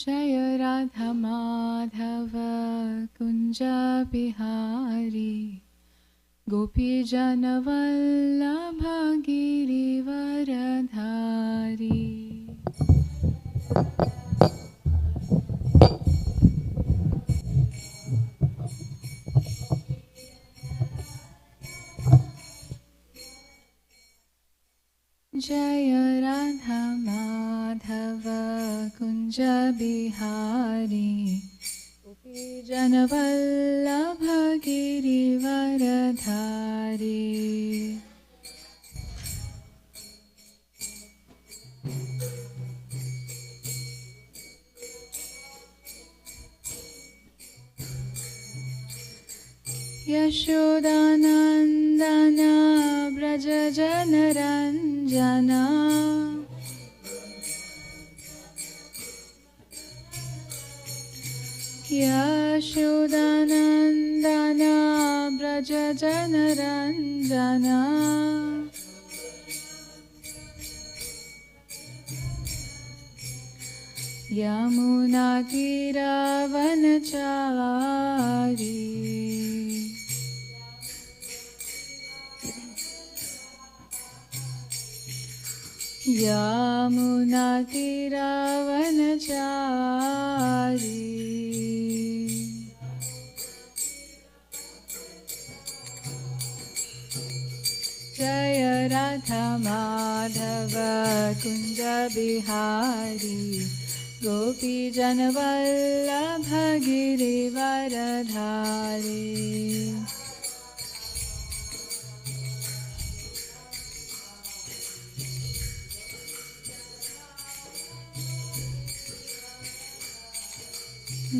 Jaya Radha Madhava Kunja Bihari Gopi Jana Vallabha Giri Varadhari. Jaya Radha Madhava Kunja Bihari Gopi Jana Vallabha Giri Varadhari. Yashodanandana Braja Janaranjana Yashodanandana Braja Janaranjana Yamuna Tira Vanachari Yamuna Tira Vanachari. Jaya Radha Madhava Kunja Bihari Gopi Jana Vallabha Giri Varadhari.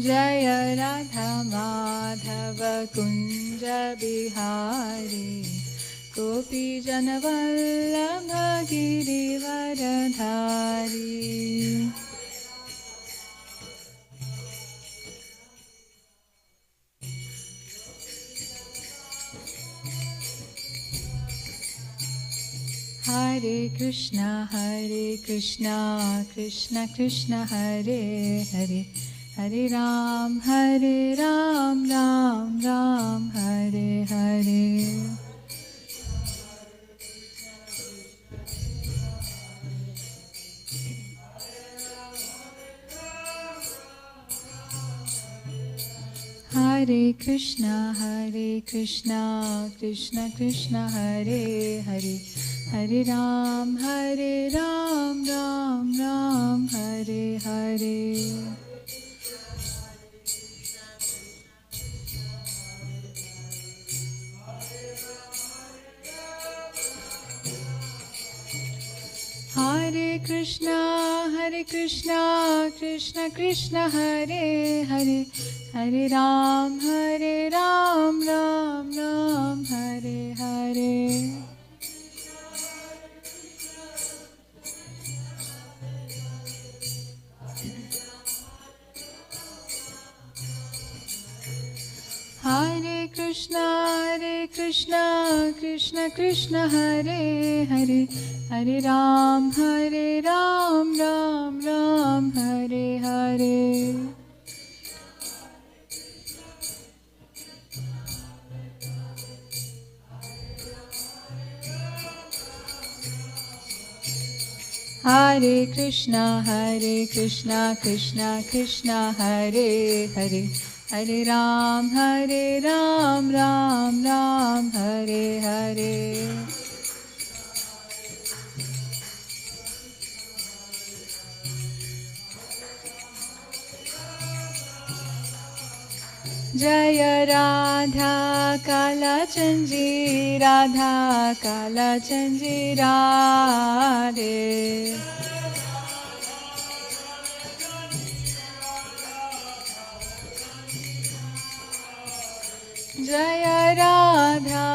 Jaya Radha Madhava Kunja Bihari Gopi Jana Vallabha Giri Varadhari. Hare Krishna Krishna Krishna Hare Hare Hare Ram Ram Ram Hare Hare. Hare Krishna Krishna Krishna Hare Hare Hare Ram Ram Hare Hare. Hare Krishna Krishna Krishna Hare Hare Hare Ram Ram Hare Hare. Hare Krishna Krishna Krishna Hare Hare Hare Ram Ram Hare Hare. Hare Krishna Krishna Krishna Hare Hare Hare Ram Ram Hare Hare. Jaya Radha Kalachandji Radha Kalachandji Radhe. Jaya Radha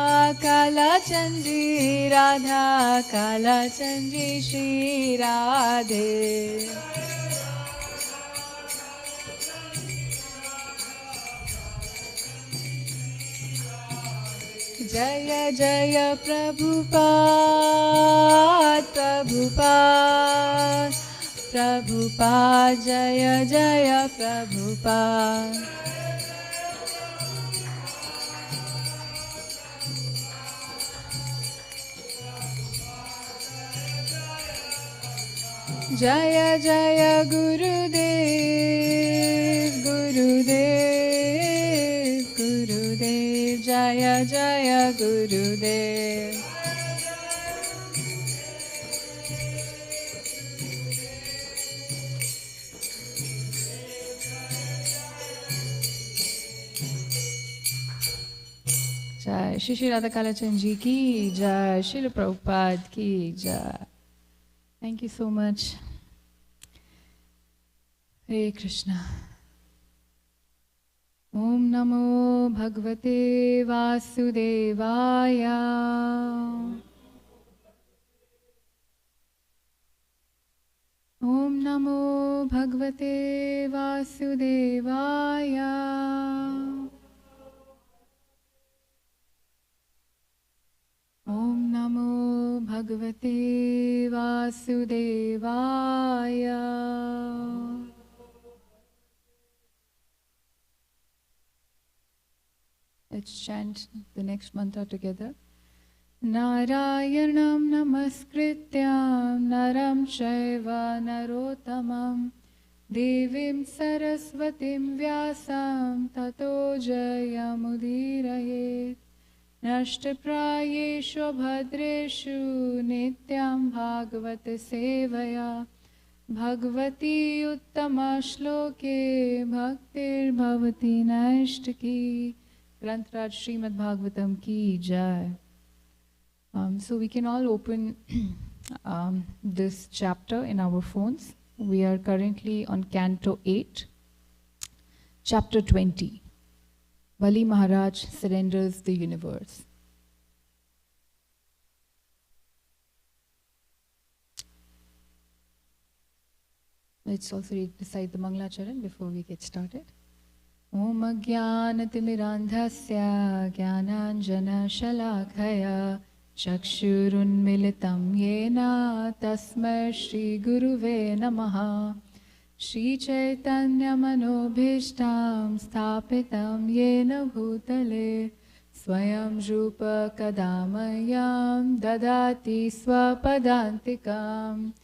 Kalachandji Radha Kalachandji Shri Radhe. Jaya Jaya Prabhupada Prabhupada, Jaya Jaya Prabhupada. Jaya Jaya Gurudev, Gurudev, Gurudev, Jaya Jaya Gurudev. Jai Shri Shri Radha Kalachan Ji ki Jai, Srila Prabhupada ki Jai. Thank you so much. Hare Krishna. Om Namo Bhagavate Vasudevaya. Om Namo Bhagavate Vasudevaya. Om Namo Bhagavate Vasudevaya. Let's chant the next mantra together. Narayanam namaskrityam naram chaiva narottamam devim saraswatim vyasam tato jayamudiraye. Nashtaprayeshu bhadreshu nityam bhagavat sevaya bhagavati uttama shloke bhaktir bhavati nashtaki. Grantraj Srimad Bhagavatam ki jai. So we can all open this chapter in our phones. We are currently on Canto 8, Chapter 20. Bali Maharaj surrenders the universe. Let's also recite the Mangalacharan before we get started. Om Ajnanatimidandhasya Jnananjana Shalakaya Chakshurunmilitam Yena Tasmai Shri Guruve Namaha. Shri Chaitanya Manobhishtam Sthapitam Yena Bhutale Swayam Rupa Kadamayam Dadati Swapadantikam.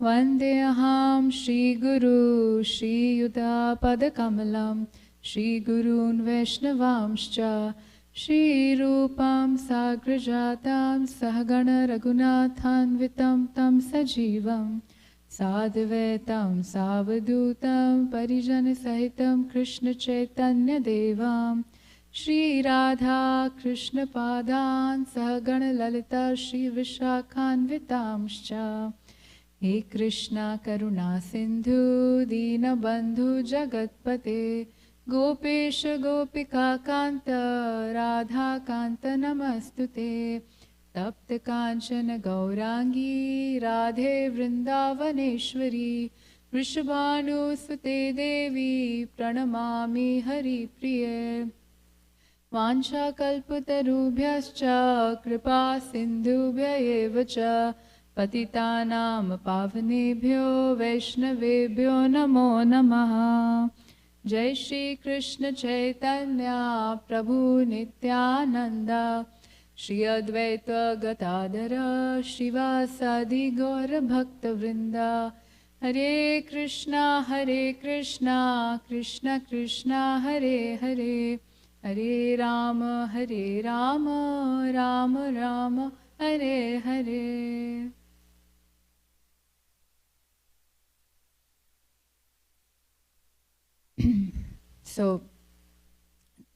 Vandeham Shri Guru Shri Yuta Padakamalam Shri Gurun Vaishnavamscha Shri Rupam Sagrajatam Sahagana Raghunathanvitam Tam Sajivam Sadhvetam Savadutam Parijan Sahitam Krishna Chaitanya Devam Shri Radha Krishna Padan Sahagana Lalita Shri Vishakhanvitamscha. He Krishna Karuna Sindhu Dina Bandhu Jagatpate Gopesha Gopika Kanta Radha Kanta Namastute Tapta Kanchana Gaurangi Radhe Vrindavaneshwari Vrishabhanu Sute Devi Pranamami Hari Priye. Vancha Kalpatarubhyascha Kripa Sindhubhya eva cha Patitanam Pavanebhyo Vaishnavebhyo Namo Namaha. Jai Shri Krishna Chaitanya Prabhu Nityananda Shri Advaita Gatadara Shivasadi Gaura Bhakta Vrinda. Hare Krishna Krishna Krishna Hare Hare Hare Rama Rama Rama Hare Hare. So,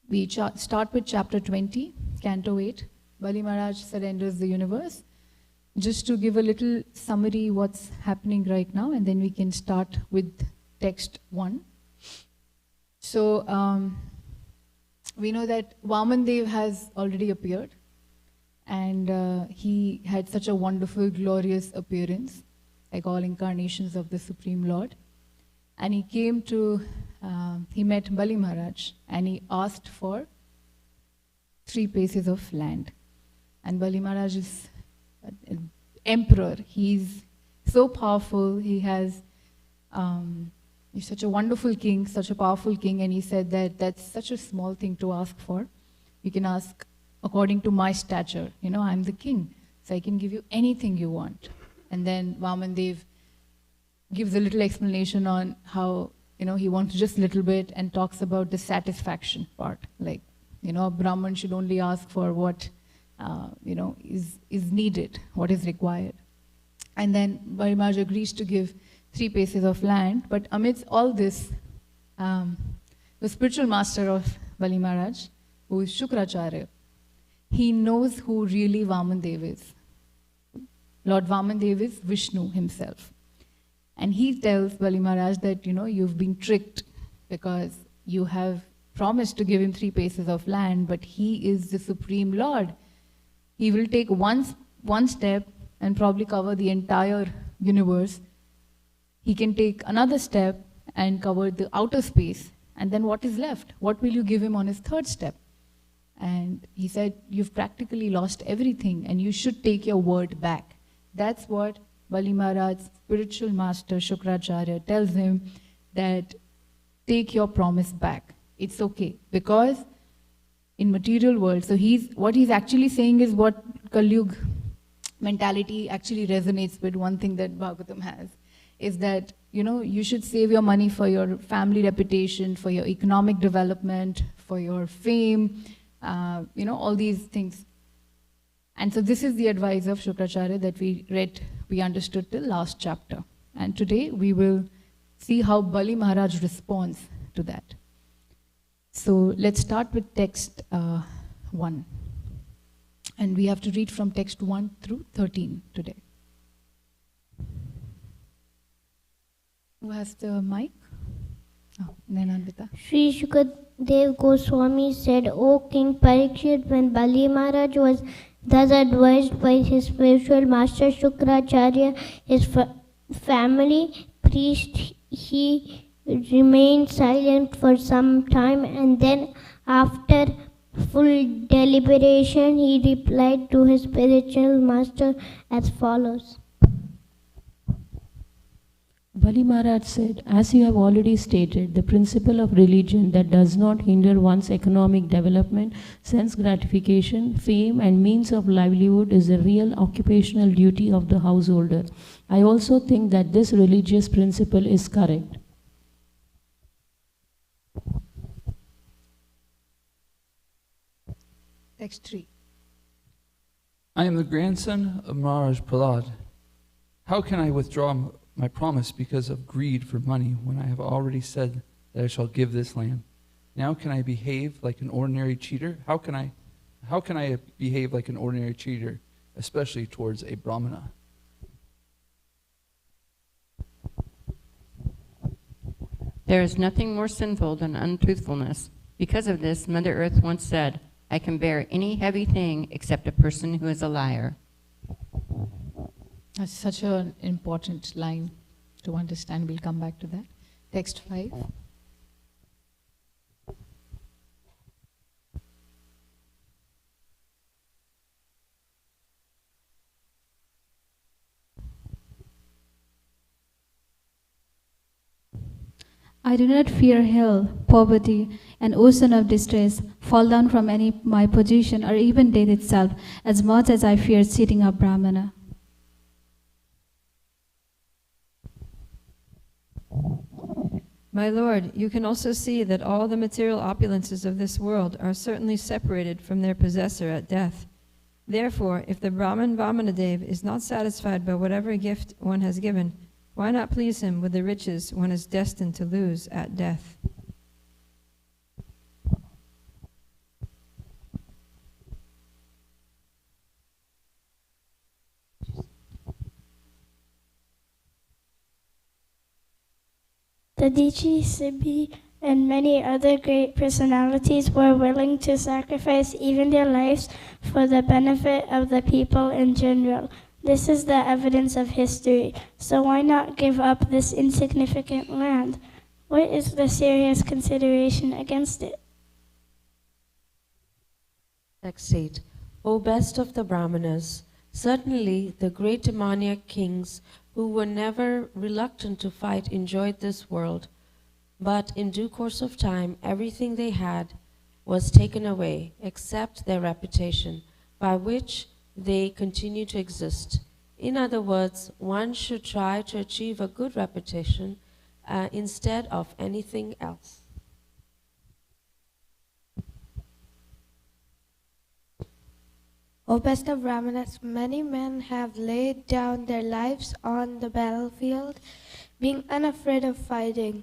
we start with chapter 20, Canto 8. Bali Maharaj surrenders the universe. Just to give a little summary what's happening right now, and then we can start with text 1. So, we know that Vaman Dev has already appeared, and he had such a wonderful, glorious appearance, like all incarnations of the Supreme Lord. And he came to, he met Bali Maharaj, and he asked for 3 paces of land. And Bali Maharaj is emperor. He's so powerful. He has He's such a wonderful king, such a powerful king, and he said that that's such a small thing to ask for. You can ask according to my stature. You know, I'm the king, so I can give you anything you want. And then Vaman Dev gives a little explanation on how, you know, he wants just a little bit and talks about the satisfaction part. Like, you know, a Brahman should only ask for what, you know, is needed, what is required. And then Bali Maharaj agrees to give 3 paces of land. But amidst all this, the spiritual master of Bali Maharaj, who is Shukracharya, he knows who really Vaman Dev is. Lord Vaman Dev is Vishnu himself. And he tells Bali Maharaj that, you know, you've been tricked because you have promised to give him 3 paces of land, but he is the Supreme Lord. He will take one step and probably cover the entire universe. He can take another step and cover the outer space. And then what is left? What will you give him on his 3rd step? And he said, you've practically lost everything and you should take your word back. That's what Bali Maharaj's spiritual master Shukracharya tells him, that take your promise back. It's okay. Because in material world, so what he's actually saying is what Kali Yuga mentality actually resonates with. One thing that Bhagavatam has is that, you know, you should save your money for your family reputation, for your economic development, for your fame, you know, all these things. And so this is the advice of Shukracharya that we understood till last chapter. And today we will see how Bali Maharaj responds to that. So let's start with text 1. And we have to read from text 1 through 13 today. Who has the mic? Oh, Nanandita. Sri Shukadev Goswami said, O King Parikshit, when Bali Maharaj was thus advised by his spiritual master Shukracharya, his family priest, he remained silent for some time, and then after full deliberation, he replied to his spiritual master as follows. Bali Maharaj said, as you have already stated, the principle of religion that does not hinder one's economic development, sense gratification, fame and means of livelihood is a real occupational duty of the householder. I also think that this religious principle is correct. Text 3. I am the grandson of Maharaj Prahlad. How can I withdraw my promise because of greed for money when I have already said that I shall give this land? Now can I behave like an ordinary cheater? How can I behave like an ordinary cheater, especially towards a Brahmana? There is nothing more sinful than untruthfulness. Because of this, Mother Earth once said, I can bear any heavy thing except a person who is a liar. That's such an important line to understand. We'll come back to that. Text 5. I do not fear hell, poverty, an ocean of distress, fall down from any my position, or even death itself, as much as I fear cheating a Brahmana. My Lord, you can also see that all the material opulences of this world are certainly separated from their possessor at death. Therefore, if the Brahman Vamanadev is not satisfied by whatever gift one has given, why not please him with the riches one is destined to lose at death? Dasi, Sibi, and many other great personalities were willing to sacrifice even their lives for the benefit of the people in general. This is the evidence of history. So why not give up this insignificant land? What is the serious consideration against it? Text 8. O best of the Brahmanas, certainly the great demoniac kings who were never reluctant to fight, enjoyed this world. But in due course of time, everything they had was taken away, except their reputation, by which they continue to exist. In other words, one should try to achieve a good reputation instead of anything else. O best of Brahmanas, many men have laid down their lives on the battlefield, being unafraid of fighting.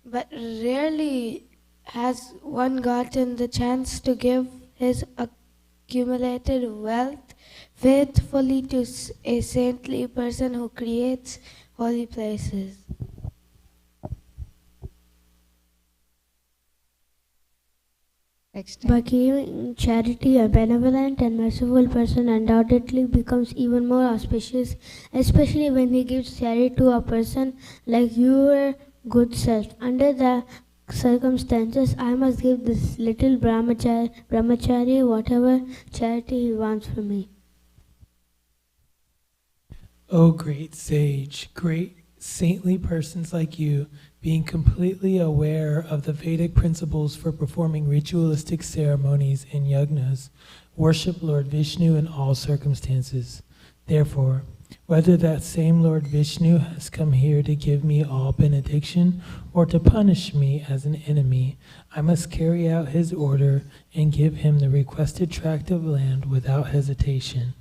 But rarely has one gotten the chance to give his accumulated wealth faithfully to a saintly person who creates holy places. By giving charity, a benevolent and merciful person undoubtedly becomes even more auspicious, especially when he gives charity to a person like your good self. Under the circumstances, I must give this little brahmachari whatever charity he wants from me. O great sage, great saintly persons like you, being completely aware of the Vedic principles for performing ritualistic ceremonies and yagnas, worship Lord Vishnu in all circumstances. Therefore, whether that same Lord Vishnu has come here to give me all benediction or to punish me as an enemy, I must carry out his order and give him the requested tract of land without hesitation.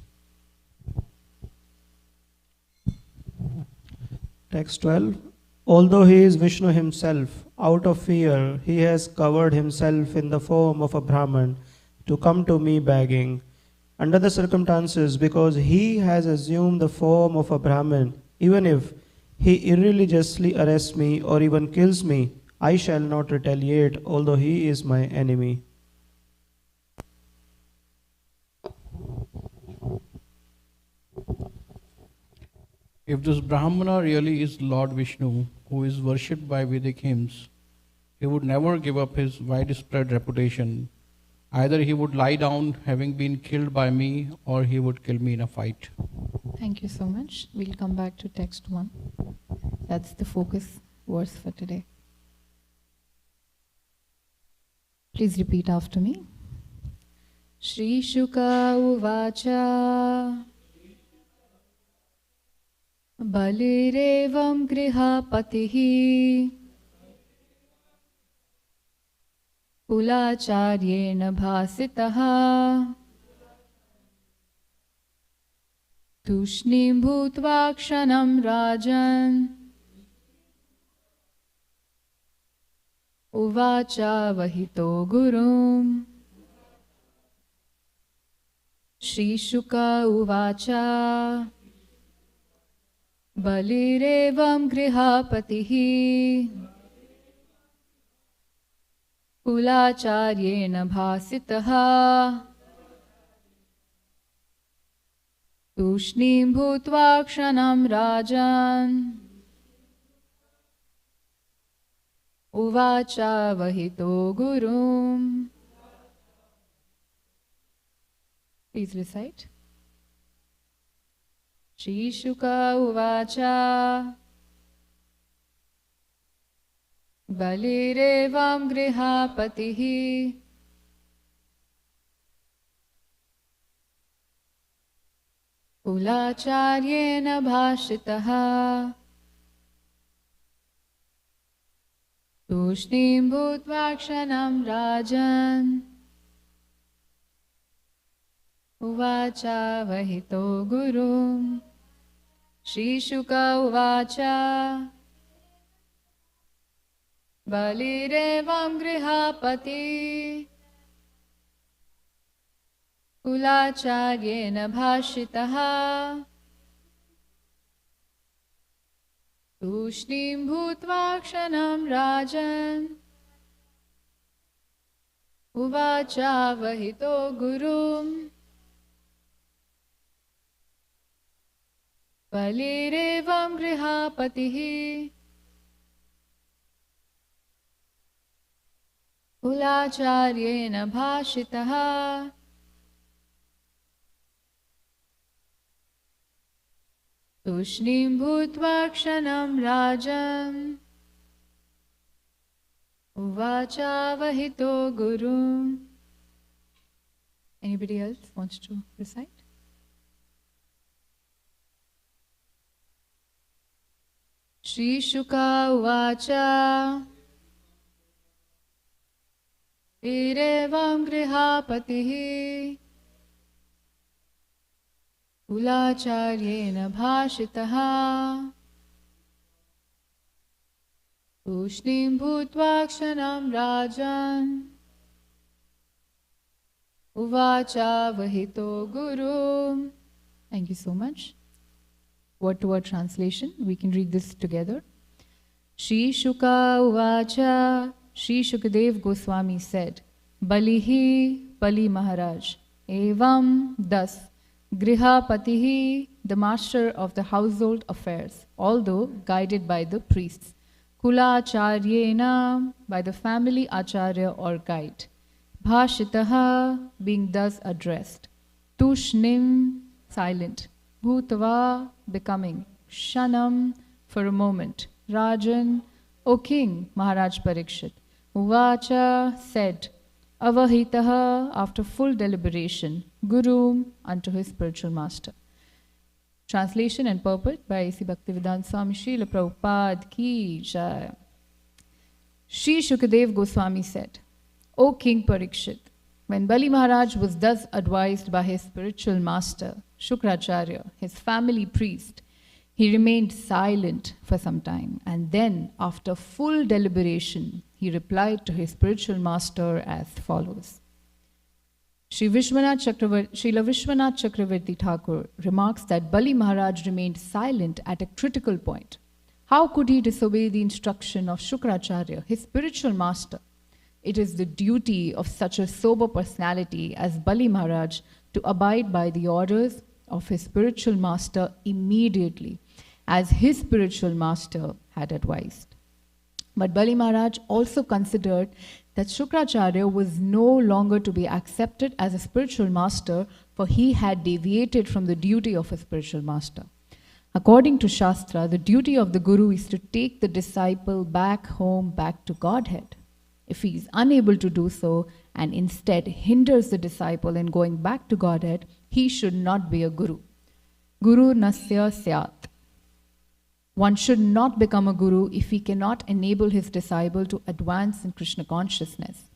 Text 12. Although he is Vishnu himself, out of fear he has covered himself in the form of a Brahman to come to me begging. Under the circumstances, because he has assumed the form of a Brahman, even if he irreligiously arrests me or even kills me, I shall not retaliate, although he is my enemy. If this Brahmana really is Lord Vishnu, who is worshipped by Vedic hymns, he would never give up his widespread reputation. Either he would lie down having been killed by me, or he would kill me in a fight. Thank you so much. We'll come back to text 1. That's the focus verse for today. Please repeat after me. Shri Shuka Uvacha Balirevam Grihapatihi Kulacharyena Bhasitaha Tushnim Bhutva Kshanam Rajan Uvacha Vahito Gurum Shri Shuka Uvacha Balirevam Grihapatihi Kulacharyena Bhasitaha Tushnim Bhutva Kshanam Rajan Uvacha Vahito Gurum. Please recite. Shri Shuka Uvacha Balirevam Grihapatihi Kulacharyena Bhashitaha Tushnim Bhutvakshanam Rajan Uvacha Vahito Gurum. Shri Shuka Uvacha Balirevam Grihapati Kulacharyena Bhashitaha Tushnim Bhutvakshanam Rajan Uvacha Vahito Gurum. Balirevam Grihapatihi Kulacharyena Bhashitaha Tushnim bhutva kshanam rajan uvacha vahito guru. Anybody else wants to recite? Shri Shuka uvacha Virevam grihapatihi Kulacharyena bhashitaha Tushnim bhutva kshanam rajan Uvacha vahito guru. Thank you so much. Word-to-word translation. We can read this together. Shri Shuka uvacha. Shri Shukadev Goswami said, Balihi Bali Maharaj, Evam thus, Grihapatihi, the master of the household affairs, although guided by the priests, Kula Acharyena, by the family Acharya or guide, Bhashitaha, being thus addressed, Tushnim, silent, Bhutava, becoming, Shanam, for a moment, Rajan, O king, Maharaj Parikshit, Uvacha, said, Avahitaha, after full deliberation, Guru, unto his spiritual master. Translation and purport by A.C. Bhaktivedanta Swami Srila Prabhupada Ki Jai. Shri Shukadev Goswami said, O King Parikshit, when Bali Maharaj was thus advised by his spiritual master, Shukracharya, his family priest, he remained silent for some time, and then, after full deliberation, he replied to his spiritual master as follows. Srila Vishwanath Chakravarti Thakur remarks that Bali Maharaj remained silent at a critical point. How could he disobey the instruction of Shukracharya, his spiritual master? It is the duty of such a sober personality as Bali Maharaj to abide by the orders of his spiritual master immediately, as his spiritual master had advised. But Bali Maharaj also considered that Shukracharya was no longer to be accepted as a spiritual master, for he had deviated from the duty of a spiritual master. According to Shastra, the duty of the Guru is to take the disciple back home, back to Godhead. If he is unable to do so and instead hinders the disciple in going back to Godhead, he should not be a Guru. Guru nasya syat. One should not become a guru if he cannot enable his disciple to advance in Krishna consciousness.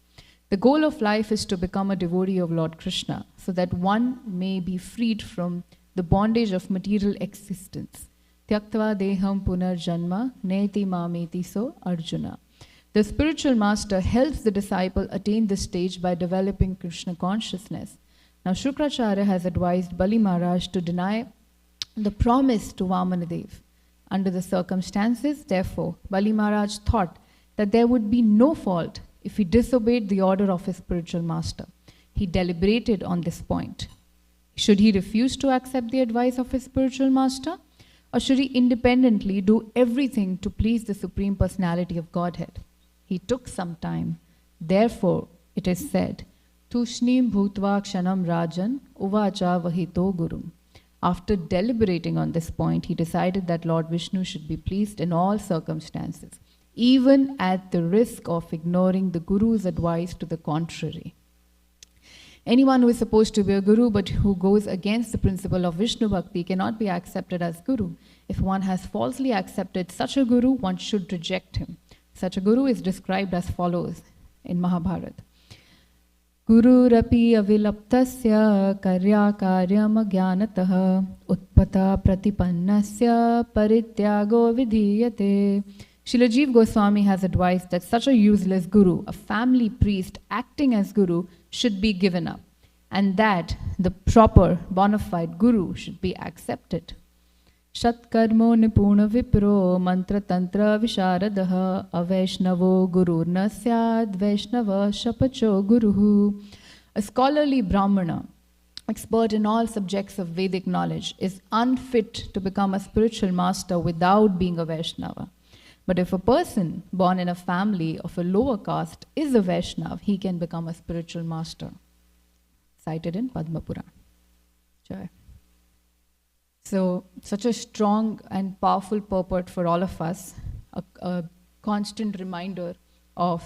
The goal of life is to become a devotee of Lord Krishna, so that one may be freed from the bondage of material existence. Tyaktva deham punarjanma neti mameti so Arjuna. The spiritual master helps the disciple attain this stage by developing Krishna consciousness. Now Shukracharya has advised Bali Maharaj to deny the promise to Vamanadev. Under the circumstances, therefore, Bali Maharaj thought that there would be no fault if he disobeyed the order of his spiritual master. He deliberated on this point. Should he refuse to accept the advice of his spiritual master, or should he independently do everything to please the Supreme Personality of Godhead? He took some time. Therefore, it is said, Tushnim bhutva kshanam rajan uvacha vahito gurum. After deliberating on this point, he decided that Lord Vishnu should be pleased in all circumstances, even at the risk of ignoring the Guru's advice to the contrary. Anyone who is supposed to be a Guru but who goes against the principle of Vishnu Bhakti cannot be accepted as Guru. If one has falsely accepted such a Guru, one should reject him. Such a Guru is described as follows in Mahabharata. Guru rapi avilaptasya karya karyam jnanatah utpata pratipannasya parityago vidhiyate. Srila Jiva Goswami has advised that such a useless Guru, a family priest acting as Guru, should be given up, and that the proper bona fide Guru should be accepted. Shatkarmo nipuna vipro mantra tantra visharadaha avaishnavo gururna syad vaishnava shapacho guruhu. A scholarly Brahmana, expert in all subjects of Vedic knowledge, is unfit to become a spiritual master without being a Vaishnava. But if a person born in a family of a lower caste is a Vaishnav, he can become a spiritual master. Cited in Padma Purana. Jai. So, such a strong and powerful purport for all of us, a constant reminder of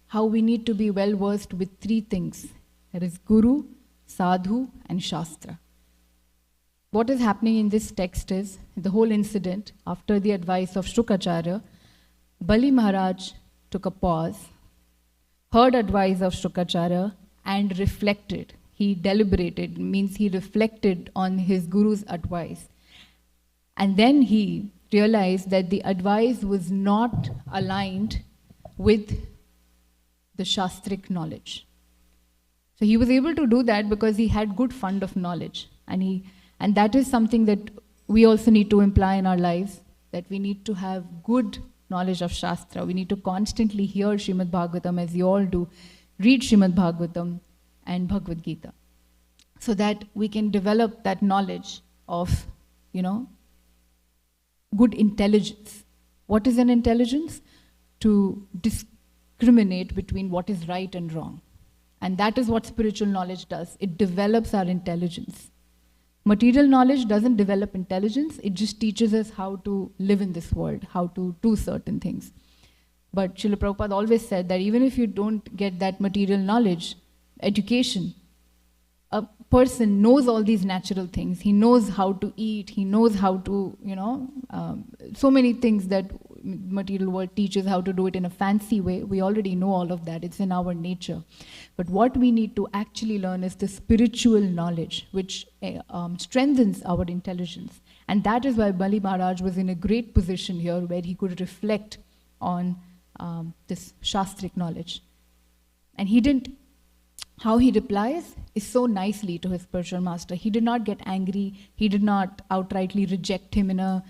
how we need to be well versed with three things. That is Guru, Sadhu, and Shastra. What is happening in this text is, the whole incident, after the advice of Shukracharya, Bali Maharaj took a pause, heard advice of Shukracharya, and reflected. He deliberated, means he reflected on his Guru's advice. And then he realized that the advice was not aligned with the Shastric knowledge. So he was able to do that because he had good fund of knowledge. And that is something that we also need to imply in our lives, that we need to have good knowledge of Shastra. We need to constantly hear Srimad Bhagavatam, as you all do, read Srimad Bhagavatam and Bhagavad Gita, so that we can develop that knowledge of, good intelligence. What is an intelligence? To discriminate between what is right and wrong. And that is what spiritual knowledge does. It develops our intelligence. Material knowledge doesn't develop intelligence, it just teaches us how to live in this world, how to do certain things. But Srila Prabhupada always said that even if you don't get that material knowledge, education, a person knows all these natural things. He knows how to eat, he knows how to, so many things that material world teaches, how to do it in a fancy way. We already know all of that, it's in our nature. But what we need to actually learn is the spiritual knowledge, which strengthens our intelligence. And that is why Bali Maharaj was in a great position here, where he could reflect on this Shastric knowledge. And he didn't, how he replies is so nicely to his spiritual master. He did not get angry, he did not outrightly reject him in a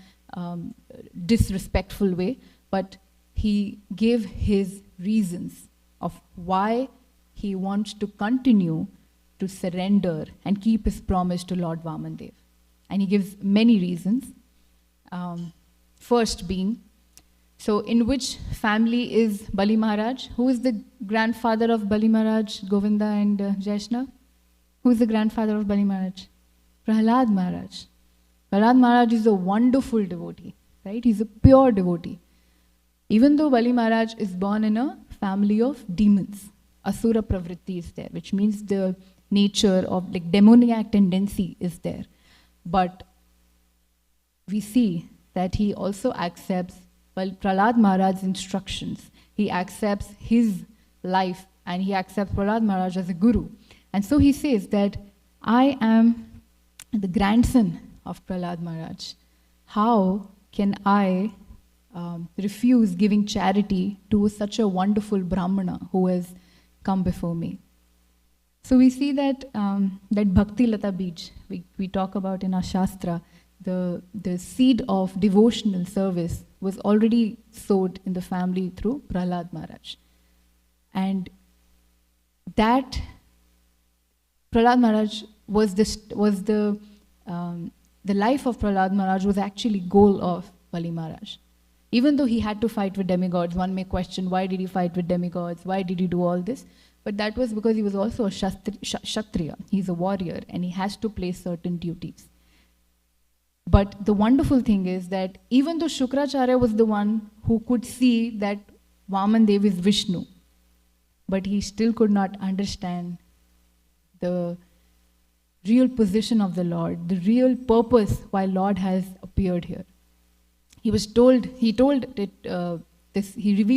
disrespectful way, but he gave his reasons of why he wants to continue to surrender and keep his promise to Lord Vamandev. And he gives many reasons. First being, so in which family is Bali Maharaj? Who is the grandfather of Bali Maharaj, Govinda and Jaishnav? Who is the grandfather of Bali Maharaj? Prahlad Maharaj. Prahlad Maharaj is a wonderful devotee, right? He's a pure devotee. Even though Bali Maharaj is born in a family of demons, Asura Pravritti is there, which means the nature of demoniac tendency is there. But we see that he also accepts Prahlad Maharaj's instructions. He accepts his life and he accepts Prahlad Maharaj as a guru. And so he says that I am the grandson of Prahlad Maharaj. How can I refuse giving charity to such a wonderful Brahmana who has come before me? So we see that that Bhakti Lata Bij, we talk about in our Shastra, the seed of devotional service was already sowed in the family through Prahlad Maharaj. And that Prahlad Maharaj was the life of Prahlad Maharaj was actually goal of Bali Maharaj. Even though he had to fight with demigods, one may question why did he fight with demigods, why did he do all this? But that was because he was also a Kshatriya, he's a warrior and he has to play certain duties. But the wonderful thing is that even though Shukracharya was the one who could see that Vamandev is Vishnu, but he still could not understand the real position of the Lord, the real purpose why Lord has appeared here. He revealed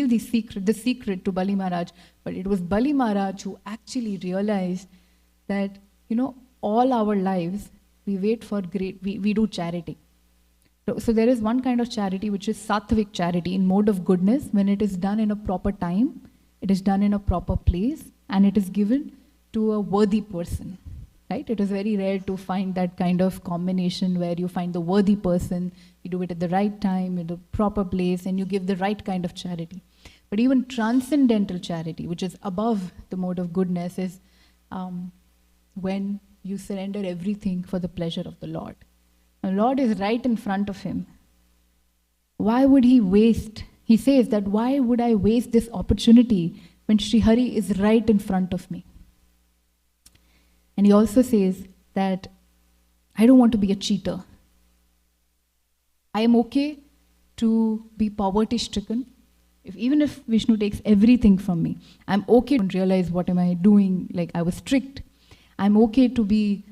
the secret to Bali Maharaj, but it was Bali Maharaj who actually realized that, all our lives, we wait for we do charity. So there is one kind of charity which is sattvic charity in mode of goodness. When it is done in a proper time, it is done in a proper place, and it is given to a worthy person, right? It is very rare to find that kind of combination where you find the worthy person, you do it at the right time, in the proper place, and you give the right kind of charity. But even transcendental charity, which is above the mode of goodness, is when you surrender everything for the pleasure of the Lord. The Lord is right in front of him. Why would he waste? He says that why would I waste this opportunity when Sri Hari is right in front of me? And he also says that I don't want to be a cheater. I am okay to be poverty stricken. Even if Vishnu takes everything from me, I'm okay to realize what am I doing, like I was strict. I'm okay to be,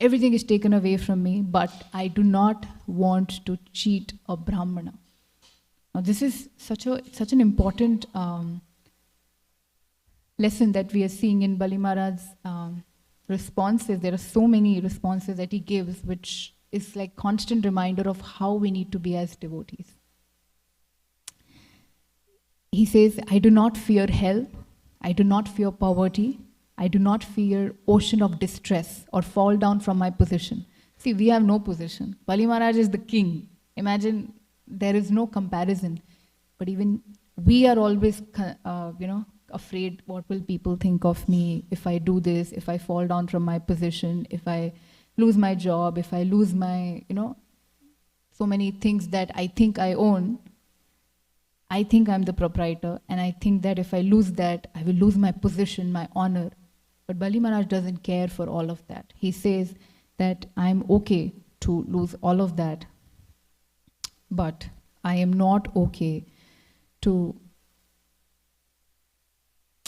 everything is taken away from me, but I do not want to cheat a Brahmana. Now this is such an important lesson that we are seeing in Bali Maharaj's responses. There are so many responses that he gives, which is like constant reminder of how we need to be as devotees. He says, I do not fear hell, I do not fear poverty, I do not fear ocean of distress or fall down from my position. See, we have no position. Bali Maharaj is the king. Imagine there is no comparison. But even we are always, afraid what will people think of me if I do this, if I fall down from my position, if I lose my job, if I lose my, so many things that I think I own. I think I'm the proprietor, and I think that if I lose that, I will lose my position, my honor. But Bali Maharaj doesn't care for all of that. He says that I'm okay to lose all of that, but I am not okay to...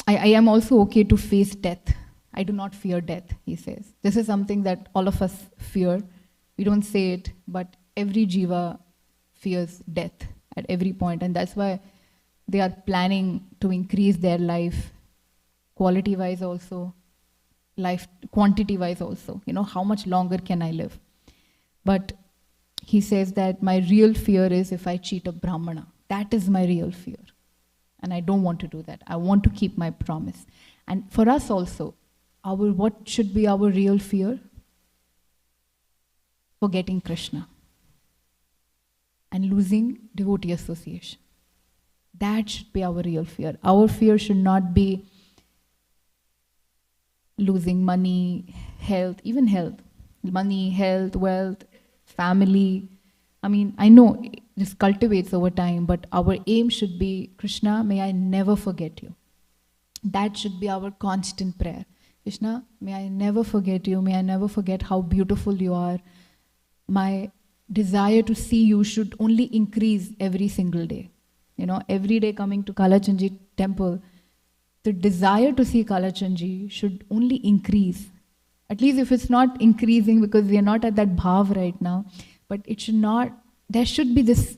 I am also okay to face death. I do not fear death, he says. This is something that all of us fear. We don't say it, but every jiva fears death at every point, and that's why they are planning to increase their life quality-wise also, life quantity-wise also. How much longer can I live? But he says that my real fear is if I cheat a Brahmana. That is my real fear. And I don't want to do that. I want to keep my promise. And for us also, what should be our real fear? Forgetting Krishna and losing devotee association. That should be our real fear. Our fear should not be losing money, health, even health. Money, health, wealth, family. I know this cultivates over time, but our aim should be, Krishna, may I never forget you. That should be our constant prayer. Krishna, may I never forget you. May I never forget how beautiful you are. My desire to see you should only increase every single day. Every day coming to Kalachandji temple, the desire to see Kalachandji should only increase. At least if it's not increasing because we are not at that bhav right now, but it should not, there should be this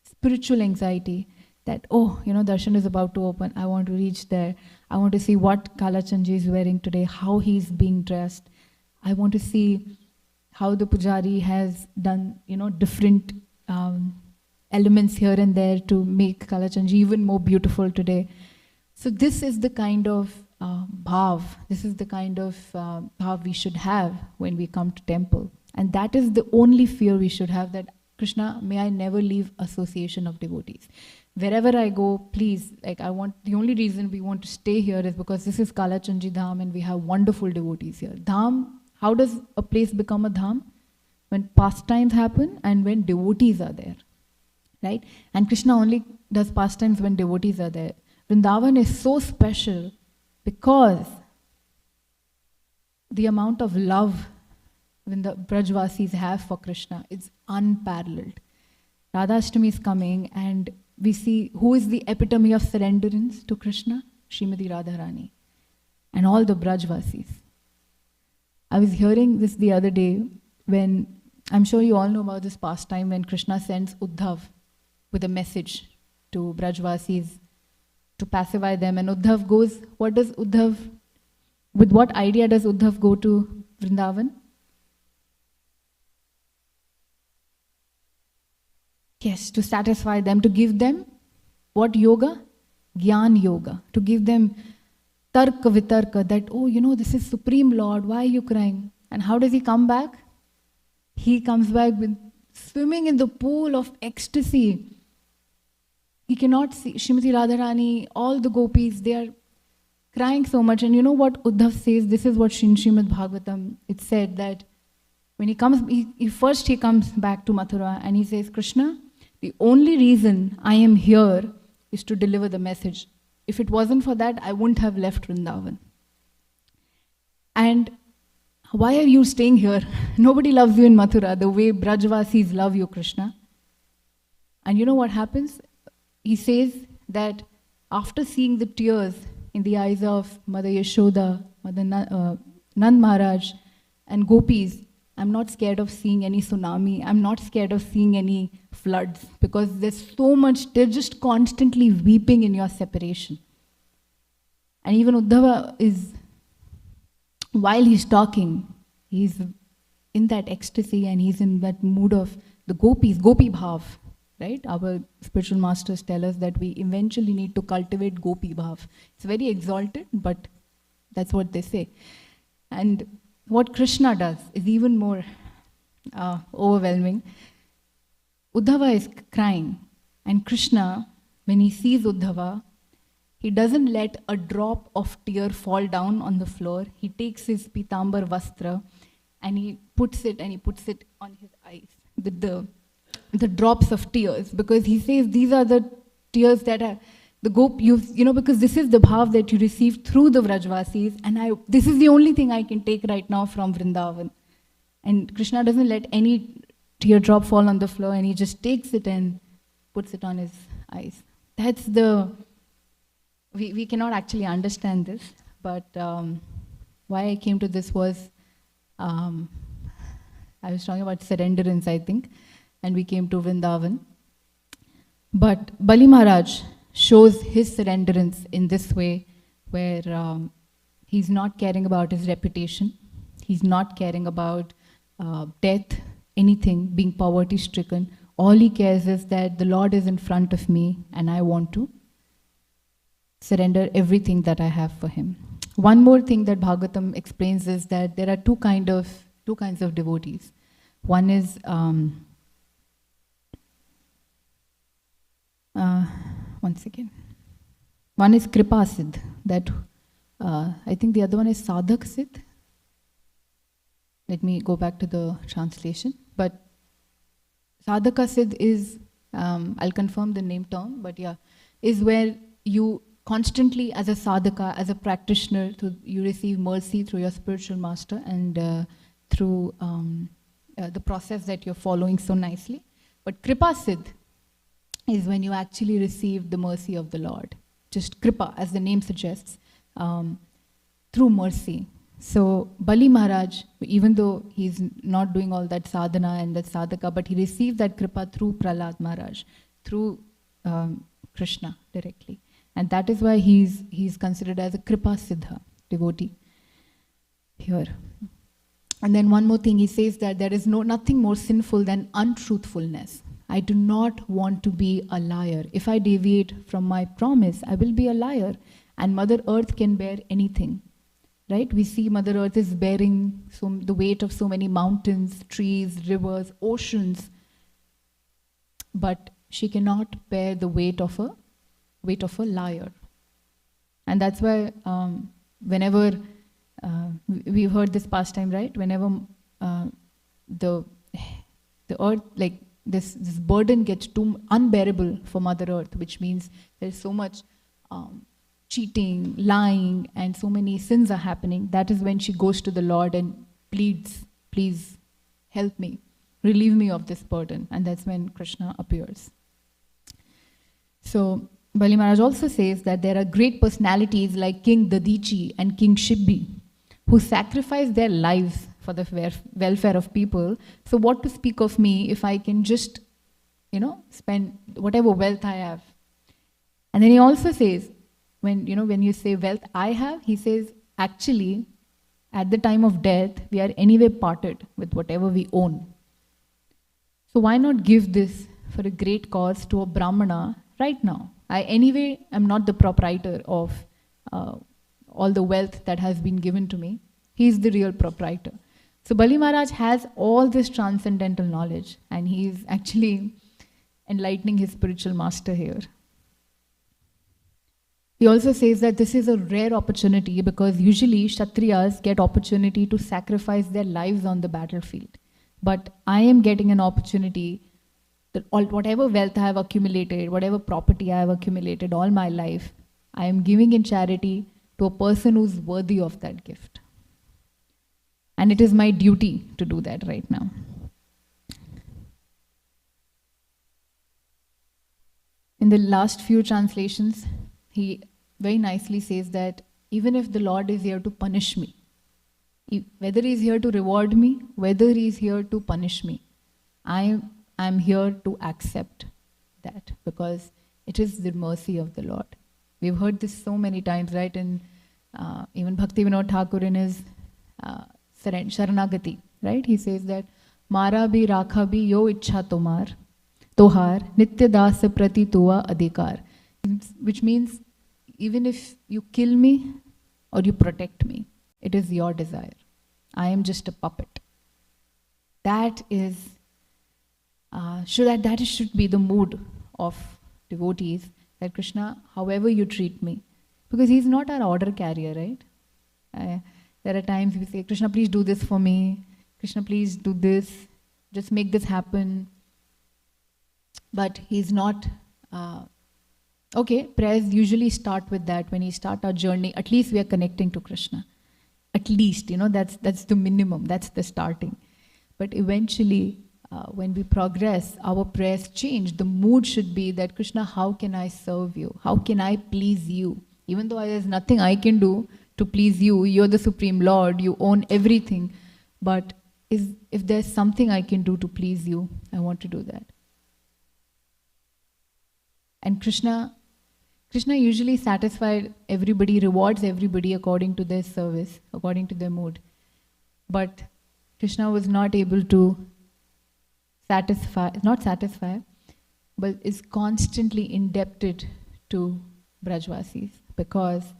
spiritual anxiety that, darshan is about to open, I want to reach there. I want to see what Kalachandji is wearing today, how he's being dressed. I want to see how the pujari has done, different elements here and there to make Kalachandji even more beautiful today. So this is the kind of bhav, this is the kind of bhav we should have when we come to temple. And that is the only fear we should have, that Krishna, may I never leave association of devotees. Wherever I go, please, the only reason we want to stay here is because this is Kalachandji Dham and we have wonderful devotees here. Dham, how does a place become a dham? When pastimes happen and when devotees are there, right? And Krishna only does pastimes when devotees are there. Vrindavan is so special because the amount of love when the Brajvasis have for Krishna is unparalleled. Radhashtami is coming and we see who is the epitome of surrenderance to Krishna? Srimati Radharani and all the Brajvasis. I was hearing this the other day when, I'm sure you all know about this pastime when Krishna sends Uddhav with a message to Brajvasis to pacify them, and Uddhav goes, with what idea does Uddhav go to Vrindavan? Yes, to satisfy them, to give them what yoga? Gyan yoga. To give them tarka vitarka, that, this is Supreme Lord, why are you crying? And how does he come back? He comes back with swimming in the pool of ecstasy. He cannot see Srimati Radharani, all the gopis, they are crying so much. And you know what Uddhav says? This is what in Srimad Bhagavatam, it said that when he comes, he comes back to Mathura and he says, Krishna, the only reason I am here is to deliver the message. If it wasn't for that, I wouldn't have left Vrindavan. And And why are you staying here? Nobody loves you in Mathura the way Brajvasis love you, Krishna. And you know what happens? He says that after seeing the tears in the eyes of Mother Yashoda, Nand Maharaj, and gopis, I'm not scared of seeing any tsunami. I'm not scared of seeing any floods, because there's so much, they're just constantly weeping in your separation. And even Uddhava is, while he's talking, he's in that ecstasy and he's in that mood of the gopis, gopi bhav, right? Our spiritual masters tell us that we eventually need to cultivate gopi bhav. It's very exalted, but that's what they say. And what Krishna does is even more overwhelming. Uddhava is crying, and Krishna, when he sees Uddhava, he doesn't let a drop of tear fall down on the floor. He takes his pitambar vastra and he puts it on his eyes with the drops of tears, because he says these are the tears that are the because this is the bhav that you received through the Vrajvasis, and this is the only thing I can take right now from Vrindavan. And Krishna doesn't let any teardrop fall on the floor, and he just takes it and puts it on his eyes. That's we cannot actually understand this, but why I came to this was, I was talking about surrenderance, I think, and we came to Vrindavan. But Bali Maharaj shows his surrenderance in this way, where he's not caring about his reputation, he's not caring about death, anything, being poverty-stricken. All he cares is that the Lord is in front of me and I want to surrender everything that I have for him. One more thing that Bhagavatam explains is that there are two kinds of devotees. One is one second. One is Kripa Siddh, that I think the other one is Sadhak Siddh. Let me go back to the translation. But Sadhaka Siddh is, I'll confirm the name term, but yeah, is where you constantly, as a sadhaka, as a practitioner, you receive mercy through your spiritual master and through the process that you're following so nicely. But Kripa Siddh is when you actually receive the mercy of the Lord. Just Kripa, as the name suggests, through mercy. So Bali Maharaj, even though he's not doing all that sadhana and that sadhaka, but he received that Kripa through Prahlad Maharaj, through Krishna directly. And that is why he's considered as a Kripa Siddha devotee here. And then one more thing, he says that there is nothing more sinful than untruthfulness. I do not want to be a liar. If I deviate from my promise, I will be a liar. And Mother Earth can bear anything, right? We see Mother Earth is bearing the weight of so many mountains, trees, rivers, oceans, but she cannot bear the weight of a liar. And that's why whenever we've heard this pastime, right? Whenever the earth, like this burden gets too unbearable for Mother Earth, which means there's so much cheating, lying, and so many sins are happening. That is when she goes to the Lord and pleads, please help me, relieve me of this burden. And that's when Krishna appears. So Bali Maharaj also says that there are great personalities like King Dadichi and King Shibbi who sacrifice their lives for the welfare of people. So what to speak of me if I can just, spend whatever wealth I have. And then he also says, when you say wealth I have, he says, actually, at the time of death, we are anyway parted with whatever we own. So why not give this for a great cause to a Brahmana right now? I anyway am not the proprietor of all the wealth that has been given to me. He is the real proprietor. So Bali Maharaj has all this transcendental knowledge, and he is actually enlightening his spiritual master here. He also says that this is a rare opportunity because usually Kshatriyas get opportunity to sacrifice their lives on the battlefield. But I am getting an opportunity that whatever wealth I have accumulated, whatever property I have accumulated all my life, I am giving in charity to a person who's worthy of that gift. And it is my duty to do that right now. In the last few translations, he very nicely says that even if the Lord is here to punish me, whether he's here to reward me, whether he's here to punish me, I'm here to accept that, because it is the mercy of the Lord. We've heard this so many times, right? In even Bhakti Vinod Thakur in his Sharanagati, right? He says that Mara bhi rakha bhi yo ichha tohar nitya das prati tua adhikar, which means even if you kill me or you protect me, it is your desire. I am just a puppet. That should be the mood of devotees, that Krishna, however you treat me, because he's not our order carrier, right? There are times we say, Krishna, please do this for me. Krishna, please do this. Just make this happen. But he's not. Okay, prayers usually start with that. When we start our journey, at least we are connecting to Krishna. At least, that's the minimum. That's the starting. But eventually, when we progress, our prayers change. The mood should be that, Krishna, how can I serve you? How can I please you? Even though there's nothing I can do to please you, you're the Supreme Lord, you own everything. But if there's something I can do to please you, I want to do that. And Krishna usually satisfies everybody, rewards everybody according to their service, according to their mood. But Krishna was not able to not satisfy, but is constantly indebted to Brajvasis, because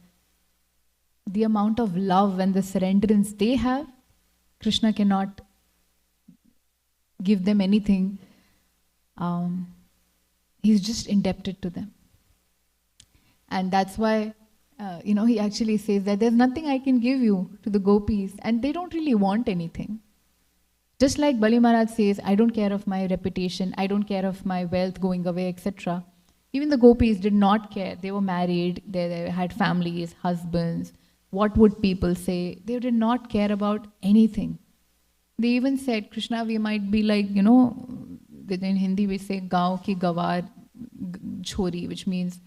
the amount of love and the surrenderance they have, Krishna cannot give them anything. He's just indebted to them. And that's why, he actually says that there's nothing I can give you to the gopis, and they don't really want anything. Just like Bali Maharaj says, I don't care of my reputation, I don't care of my wealth going away, etc. Even the gopis did not care. They were married, they had families, husbands. What would people say? They did not care about anything. They even said, Krishna, we might be like, in Hindi we say, Gaon ki gawar chori, which means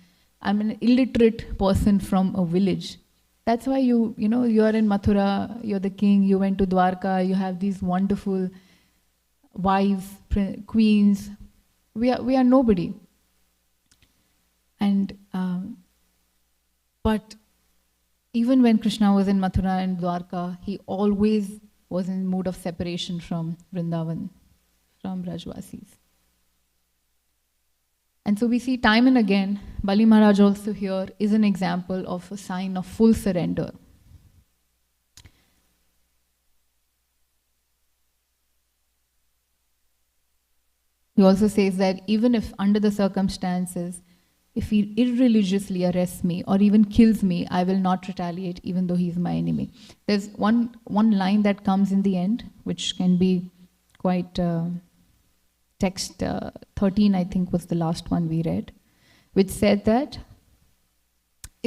I'm an illiterate person from a village. That's why you're in Mathura, you're the king, you went to Dwarka, you have these wonderful wives, queens. We are nobody. And but even when Krishna was in Mathura and Dwarka, he always was in mood of separation from Vrindavan, from Brajvasis. And so we see time and again, Bali Maharaj also here is an example of a sign of full surrender. He also says that even if under the circumstances, if he irreligiously arrests me or even kills me, I will not retaliate even though he is my enemy. There's one line that comes in the end, which can be quite... text 13, I think, was the last one we read, which said that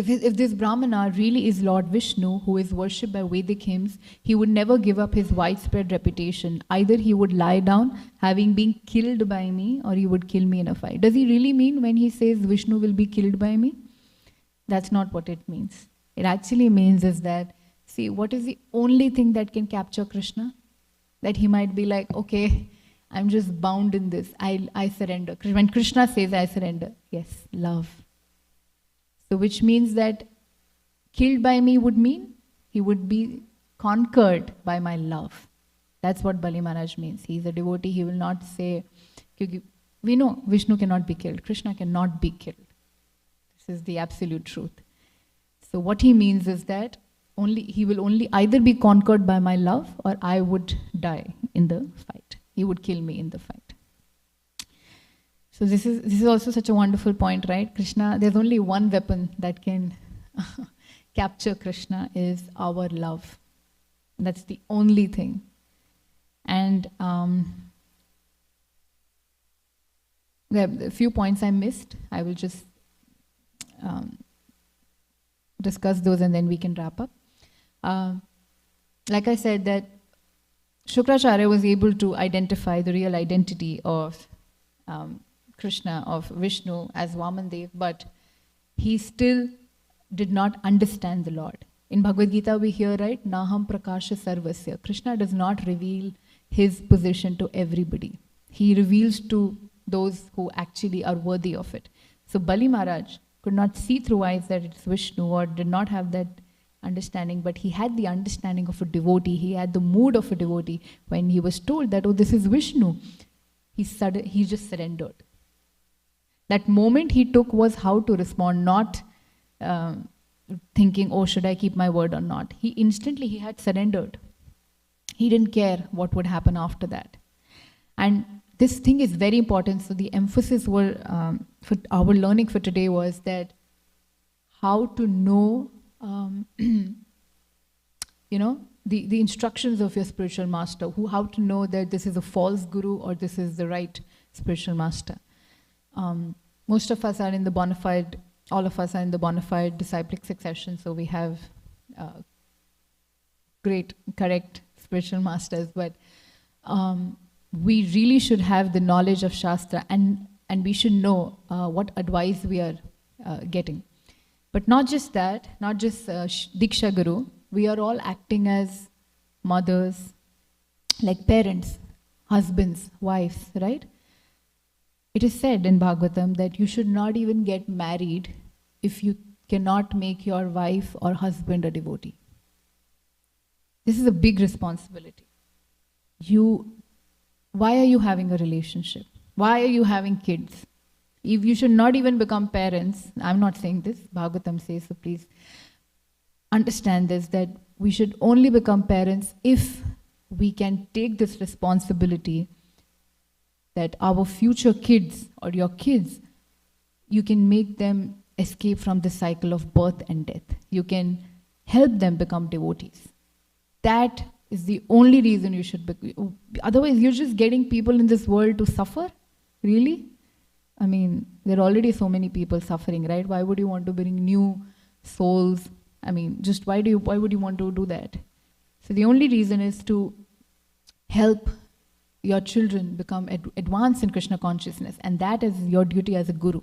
if this Brahmana really is Lord Vishnu, who is worshipped by Vedic hymns, he would never give up his widespread reputation. Either he would lie down, having been killed by me, or he would kill me in a fight. Does he really mean when he says Vishnu will be killed by me? That's not what it means. It actually means is that, see, what is the only thing that can capture Krishna? That he might be like, okay, I'm just bound in this. I surrender. When Krishna says I surrender, yes, love. So which means that killed by me would mean he would be conquered by my love. That's what Bali Maharaj means. He's a devotee. He will not say, we know Vishnu cannot be killed. Krishna cannot be killed. This is the absolute truth. So what he means is that he will only either be conquered by my love or I would die in the fight. He would kill me in the fight. So this is also such a wonderful point, right? Krishna, there's only one weapon that can capture Krishna is our love. That's the only thing. And there are a few points I missed. I will just discuss those and then we can wrap up. Like I said, that Shukracharya was able to identify the real identity of Krishna, of Vishnu as Vamandev, but he still did not understand the Lord. In Bhagavad Gita we hear, right, Naham Prakasha Sarvasya. Krishna does not reveal his position to everybody. He reveals to those who actually are worthy of it. So Bali Maharaj could not see through eyes that it's Vishnu, or did not have that understanding, but he had the understanding of a devotee. He had the mood of a devotee. When he was told that, oh, this is Vishnu, he just surrendered. That moment he took was how to respond, not thinking, oh, should I keep my word or not. He had surrendered. He didn't care what would happen after that. And this thing is very important. So the emphasis for our learning for today was that how to know, the instructions of your spiritual master, how to know that this is a false guru or this is the right spiritual master. Most of us are in the bona fide, all of us are in the bona fide disciplic succession, so we have great, correct spiritual masters, but we really should have the knowledge of Shastra, and we should know what advice we are getting. But not just that, not just Diksha Guru, we are all acting as mothers, like parents, husbands, wives, right? It is said in Bhagavatam that you should not even get married if you cannot make your wife or husband a devotee. This is a big responsibility. Why are you having a relationship? Why are you having kids? If you should not even become parents, I'm not saying this, Bhagavatam says, so please understand this, that we should only become parents if we can take this responsibility that our future kids or your kids, you can make them escape from the cycle of birth and death. You can help them become devotees. That is the only reason you should be. Otherwise, you're just getting people in this world to suffer? Really? I mean, there are already so many people suffering, right? Why would you want to bring new souls? I mean, just why would you want to do that? So the only reason is to help your children become advanced in Krishna consciousness, and that is your duty as a guru.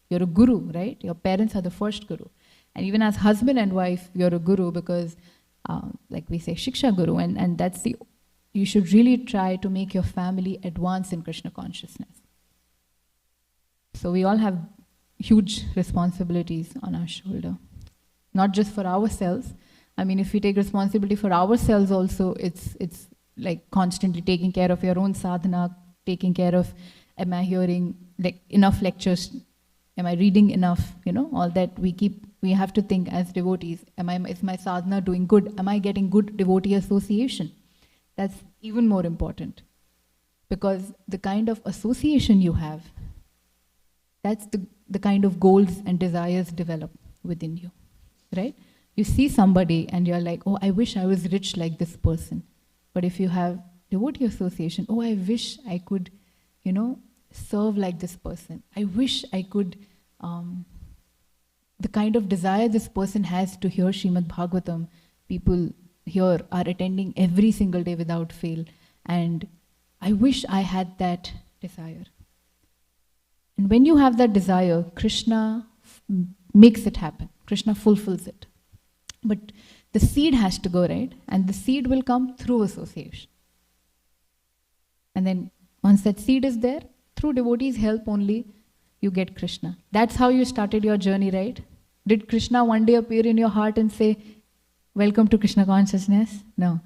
You're a guru, right? Your parents are the first guru. And even as husband and wife, you're a guru because, like we say, Shiksha Guru, and that's you should really try to make your family advance in Krishna consciousness. So we all have huge responsibilities on our shoulder, not just for ourselves. I mean, if we take responsibility for ourselves also, it's like constantly taking care of your own sadhana, taking care of, am I hearing like enough lectures? Am I reading enough? All that we have to think as devotees. Is my sadhana doing good? Am I getting good devotee association? That's even more important, because the kind of association you have, that's the kind of goals and desires develop within you, right? You see somebody and you're like, oh, I wish I was rich like this person. But if you have devotee association, oh, I wish I could, serve like this person. I wish I could, the kind of desire this person has to hear Srimad Bhagavatam, people here are attending every single day without fail. And I wish I had that desire. And when you have that desire, Krishna makes it happen. Krishna fulfills it. But the seed has to go, right? And the seed will come through association. And then once that seed is there, through devotees' help only, you get Krishna. That's how you started your journey, right? Did Krishna one day appear in your heart and say, welcome to Krishna consciousness? No.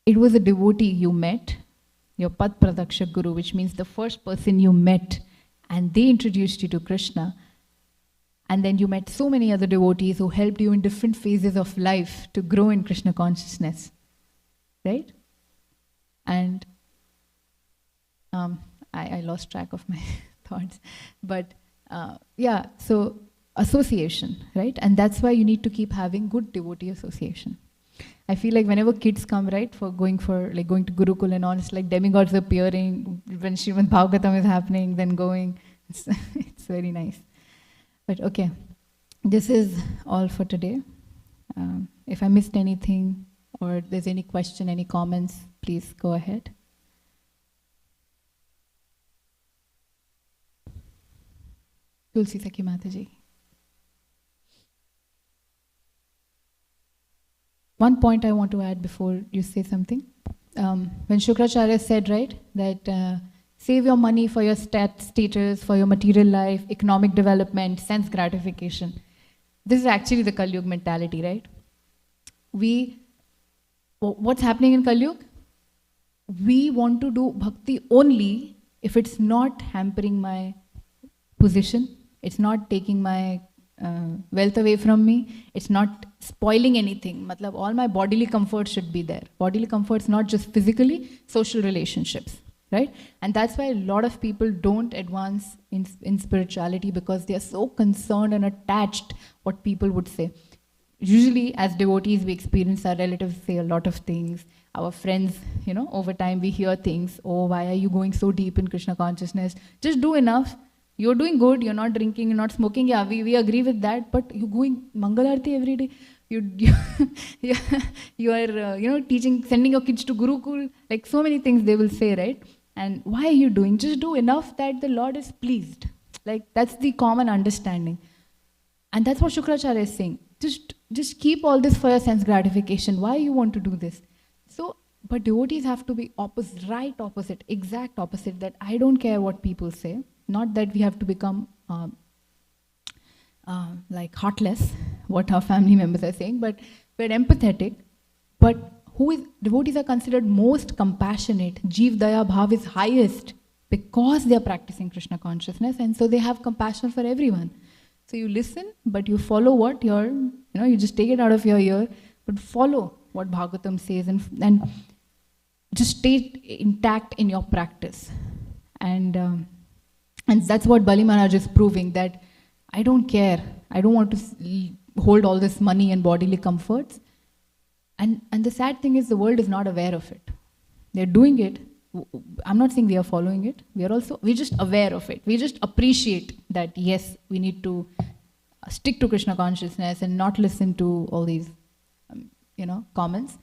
It was a devotee you met, your Pad Pradaksha Guru, which means the first person you met, and they introduced you to Krishna. And then you met so many other devotees who helped you in different phases of life to grow in Krishna consciousness, right? And I lost track of my thoughts. But so association, right? And that's why you need to keep having good devotee association. I feel like whenever kids come, right, for going to Gurukul and all, it's like demigods appearing, when Srimad Bhagavatam is happening, then going. It's very nice. But okay, this is all for today. If I missed anything, or if there's any question, any comments, please go ahead. Tulsi Sakhi Mataji. One point I want to add before you say something. When Shukracharya said, right, that save your money for your status, for your material life, economic development, sense gratification. This is actually the Kali Yuga mentality, right? What's happening in Kali Yuga? We want to do bhakti only if it's not hampering my position, it's not taking my wealth away from me, it's not spoiling anything. Matlab, all my bodily comfort should be there. Bodily comforts not just physically, social relationships, right? And that's why a lot of people don't advance in spirituality, because they are so concerned and attached what people would say. Usually as devotees we experience our relatives say a lot of things, our friends, over time we hear things, oh, why are you going so deep in Krishna consciousness? Just do enough. You're doing good, you're not drinking, you're not smoking, yeah, we agree with that, but you're going Mangal Aarti every day, you are teaching, sending your kids to Gurukul, like so many things they will say, right? And why are you doing? Just do enough that the Lord is pleased. Like that's the common understanding. And that's what Shukracharya is saying. Just keep all this for your sense gratification. Why you want to do this? So, but devotees have to be right opposite, exact opposite, that I don't care what people say. Not that we have to become like heartless, what our family members are saying, but we're empathetic. But devotees are considered most compassionate. Jeev Daya Bhav is highest because they are practicing Krishna consciousness, and so they have compassion for everyone. So you listen, but you follow what you just take it out of your ear, but follow what Bhagavatam says and just stay intact in your practice. And that's what Bali Maharaj is proving, that I don't care. I don't want to hold all this money and bodily comforts. And the sad thing is the world is not aware of it. They're doing it. I'm not saying we are following it. We're just aware of it. We just appreciate that, yes, we need to stick to Krishna consciousness and not listen to all these, comments.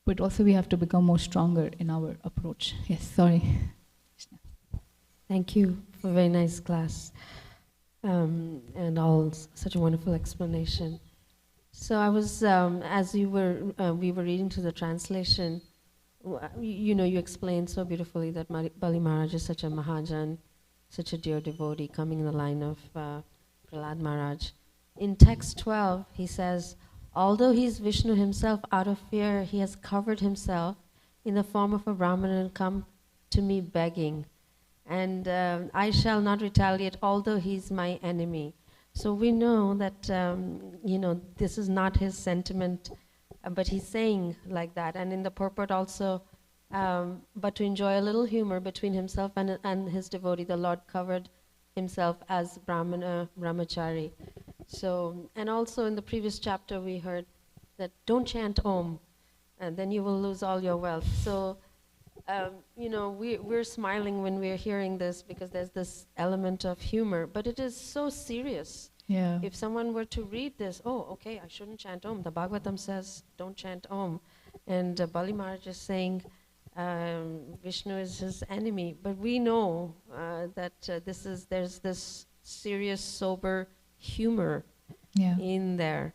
But also we have to become more stronger in our approach. Yes, sorry. Thank you for a very nice class and all such a wonderful explanation. So I was, as we were reading to the translation, you explained so beautifully that Bali Maharaj is such a Mahajan, such a dear devotee coming in the line of Prahlad Maharaj. In text 12, he says, although he is Vishnu himself, out of fear he has covered himself in the form of a Brahmana and come to me begging. And I shall not retaliate, although he's my enemy. So we know that, this is not his sentiment, but he's saying like that. And in the purport also, but to enjoy a little humor between himself and his devotee, the Lord covered himself as brahmachari. So, and also in the previous chapter we heard that don't chant Om, and then you will lose all your wealth. So, we're smiling when we're hearing this because there's this element of humor, but it is so serious. Yeah. If someone were to read this, oh, okay, I shouldn't chant Om. The Bhagavatam says don't chant Om. And Bali Maharaj is saying Vishnu is his enemy. But we know that there's this serious, sober humor in there.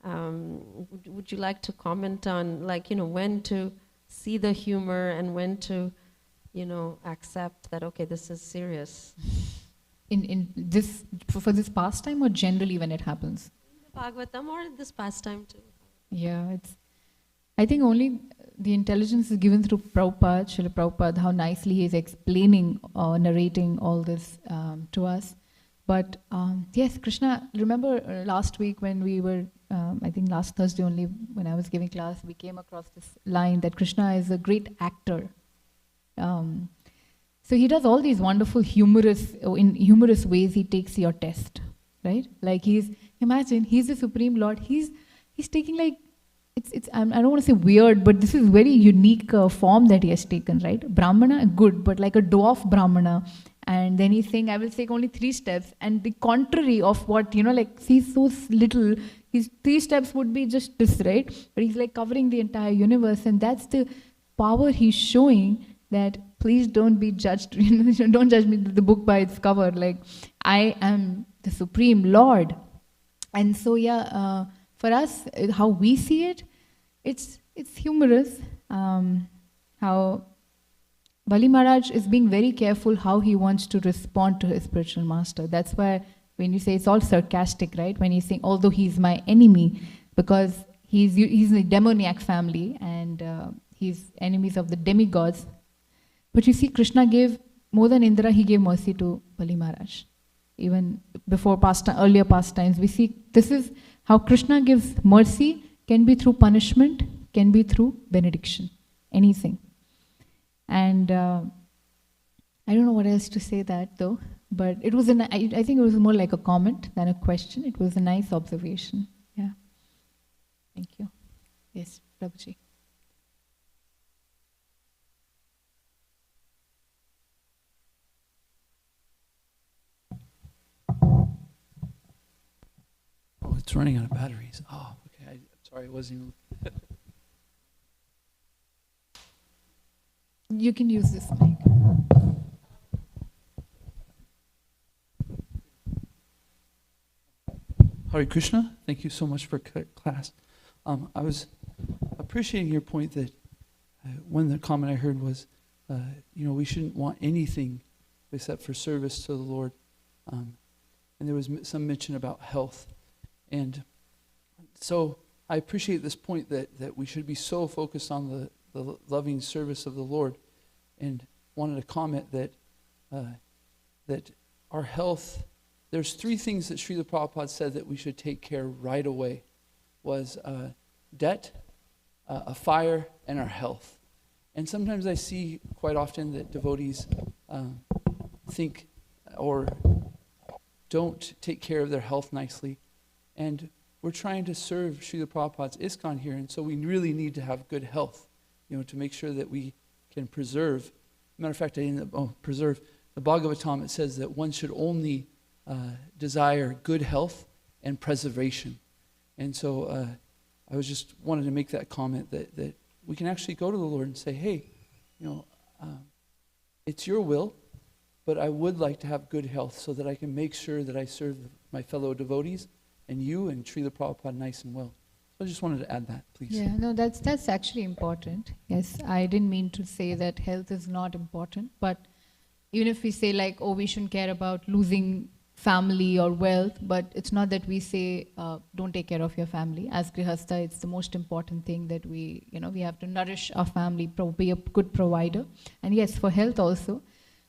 Would you like to comment on, when to see the humor and when to, accept that, okay, this is serious? In this, for this pastime, or generally when it happens? The Bhagavatam or this pastime too? Yeah, I think only the intelligence is given through Prabhupada, Srila Prabhupada, how nicely he is explaining or narrating all this to us. But yes, Krishna, remember last week when we were, I think last Thursday only, when I was giving class, we came across this line that Krishna is a great actor. So he does all these wonderful in humorous ways he takes your test, right? Like imagine, he's the Supreme Lord, he's taking I don't want to say weird, but this is very unique form that he has taken, right? Brahmana, good, but like a dwarf Brahmana. And then he's saying, I will take only 3 steps. And the contrary of what, he's so little, his 3 steps would be just this, right? But he's like covering the entire universe, and that's the power he's showing, that please don't be judged. Don't judge me, the book by its cover. Like, I am the Supreme Lord. And so, for us, how we see it, it's humorous. How Bali Maharaj is being very careful how he wants to respond to his spiritual master. That's why when you say it's all sarcastic, right? When he's saying, although he's my enemy, because he's a demoniac family, and he's enemies of the demigods. But you see, Krishna gave more than Indra, he gave mercy to Bali Maharaj. Even before earlier pastimes, we see this is how Krishna gives mercy, can be through punishment, can be through benediction, anything. And I don't know what else to say that though, but it was I think it was more like a comment than a question. It was a nice observation. Yeah. Thank you. Yes, Prabhuji. Oh, it's running out of batteries. Oh, okay. Sorry, it wasn't even... You can use this mic. Hare Krishna, thank you so much for class. I was appreciating your point that one of the comment I heard was, we shouldn't want anything except for service to the Lord. And there was some mention about health. And so I appreciate this point that we should be so focused on the loving service of the Lord, and wanted to comment that our health, there's 3 things that Srila Prabhupada said that we should take care right away, was debt, a fire, and our health. And sometimes I see quite often that devotees think or don't take care of their health nicely, and we're trying to serve Srila Prabhupada's ISKCON here, and so we really need to have good health, to make sure that we can preserve. Matter of fact, preserve. The Bhagavatam, it says that one should only desire good health and preservation. And so I was just wanted to make that comment that we can actually go to the Lord and say, hey, it's your will, but I would like to have good health so that I can make sure that I serve my fellow devotees and you and Srila Prabhupada nice and well. So I just wanted to add that, please. Yeah, no, that's actually important. Yes, I didn't mean to say that health is not important, but even if we say like, oh, we shouldn't care about losing family or wealth, but it's not that we say don't take care of your family. As Grihastha, it's the most important thing that we have to nourish our family, be a good provider. And yes, for health also,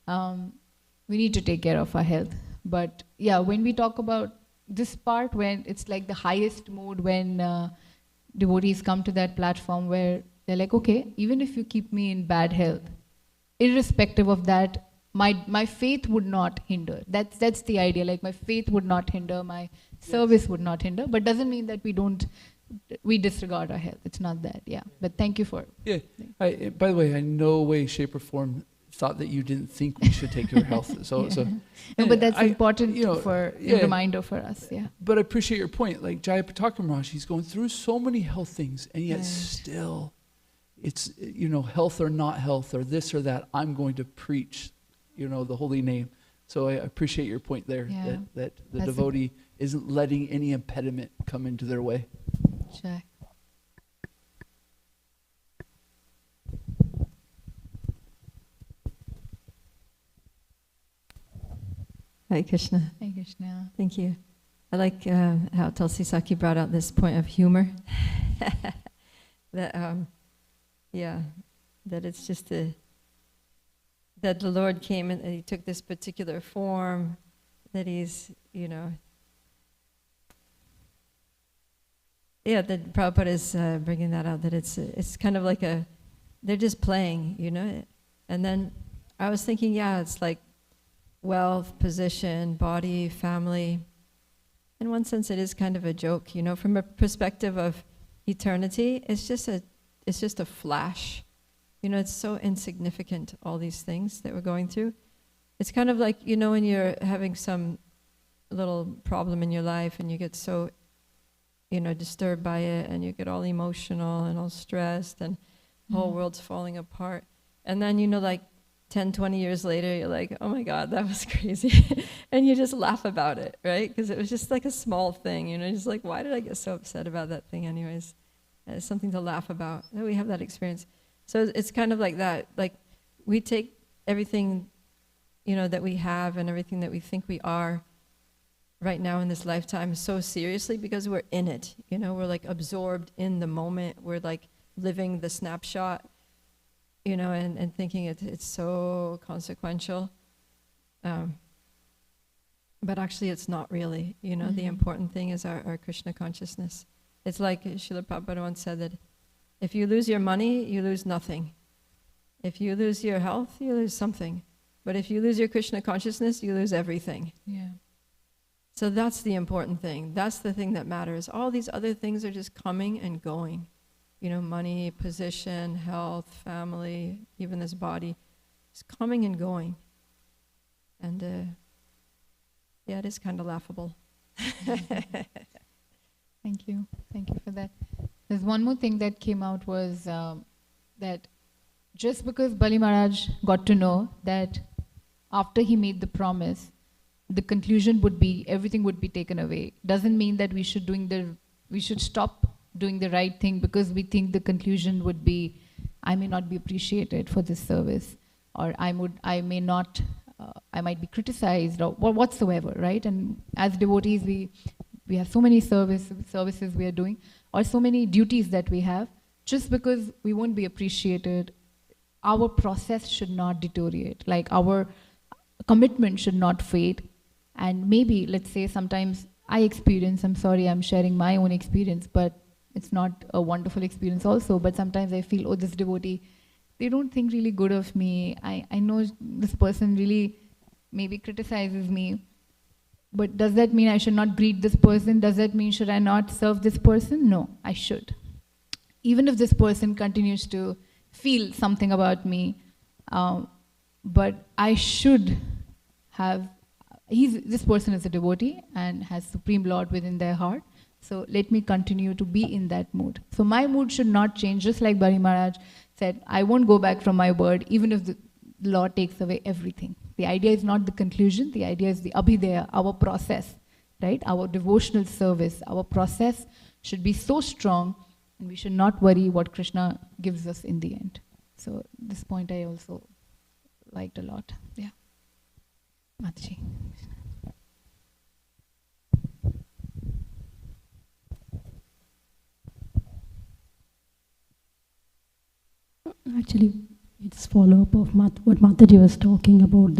we need to take care of our health. But yeah, when we talk about this part, when it's like the highest mood, when devotees come to that platform where they're like, okay, even if you keep me in bad health, irrespective of that, my faith would not hinder. That's the idea. Like my faith would not hinder, my service would not hinder, but doesn't mean that we disregard our health. It's not that, yeah. But thank you for... Yeah, by the way, I in no way, shape or form thought that you didn't think we should take care of health. So, yeah. No, but that's important for a reminder for us, yeah. But I appreciate your point. Like Jayapataka Maharaj, he's going through so many health things, and yet still, it's, health or not health, or this or that, I'm going to preach, the holy name. So I appreciate your point there, that the devotee isn't letting any impediment come into their way. Sure. Hare Krishna. Hare Krishna. Thank you. I like how Tulsi Saki brought out this point of humor. That it's just that the Lord came and He took this particular form, that He's, that Prabhupada is bringing that out, that it's kind of like they're just playing, And then I was thinking, it's like wealth, position, body, family. In one sense, it is kind of a joke, from a perspective of eternity. It's just a flash. It's so insignificant, all these things that we're going through. It's kind of like, when you're having some little problem in your life and you get so, disturbed by it, and you get all emotional and all stressed, and the whole Mm. world's falling apart. And then, like 10, 20 years later, you're like, oh my God, that was crazy. And you just laugh about it, right? Because it was just like a small thing, just like, why did I get so upset about that thing anyways? And it's something to laugh about. And we have that experience. So it's kind of like that. Like, we take everything, that we have and everything that we think we are right now in this lifetime so seriously because we're in it. We're like absorbed in the moment. We're like living the snapshot, and thinking it's so consequential. But actually it's not really, the important thing is our Krishna consciousness. It's like Srila Prabhupada once said that if you lose your money, you lose nothing. If you lose your health, you lose something. But if you lose your Krishna consciousness, you lose everything. Yeah. So that's the important thing. That's the thing that matters. All these other things are just coming and going. Money, position, health, family, even this body. It's coming and going. And it is kind of laughable. Thank you. Thank you for that. There's one more thing that came out was that just because Bali Maharaj got to know that after he made the promise, the conclusion would be everything would be taken away, doesn't mean that we should stop doing the right thing because we think the conclusion would be, I may not be appreciated for this service, or I might be criticized, or whatsoever, right? And as devotees, we have so many services we are doing, or so many duties that we have. Just because we won't be appreciated, our process should not deteriorate. Like, our commitment should not fade. And maybe, let's say, sometimes I'm sorry, I'm sharing my own experience, but it's not a wonderful experience also. But sometimes I feel, this devotee, they don't think really good of me. I know this person really maybe criticizes me. But does that mean I should not greet this person? Does that mean should I not serve this person? No, I should. Even if this person continues to feel something about me, but I should have, this person is a devotee and has Supreme Lord within their heart. So let me continue to be in that mood. So my mood should not change, just like Bali Maharaj said, I won't go back from my word even if the Lord takes away everything. The idea is not the conclusion, the idea is the abhidaya, our process, right? Our devotional service, our process should be so strong, and we should not worry what Krishna gives us in the end. So this point I also liked a lot. Yeah. Mataji. Actually, it's follow-up of what Mataji was talking about,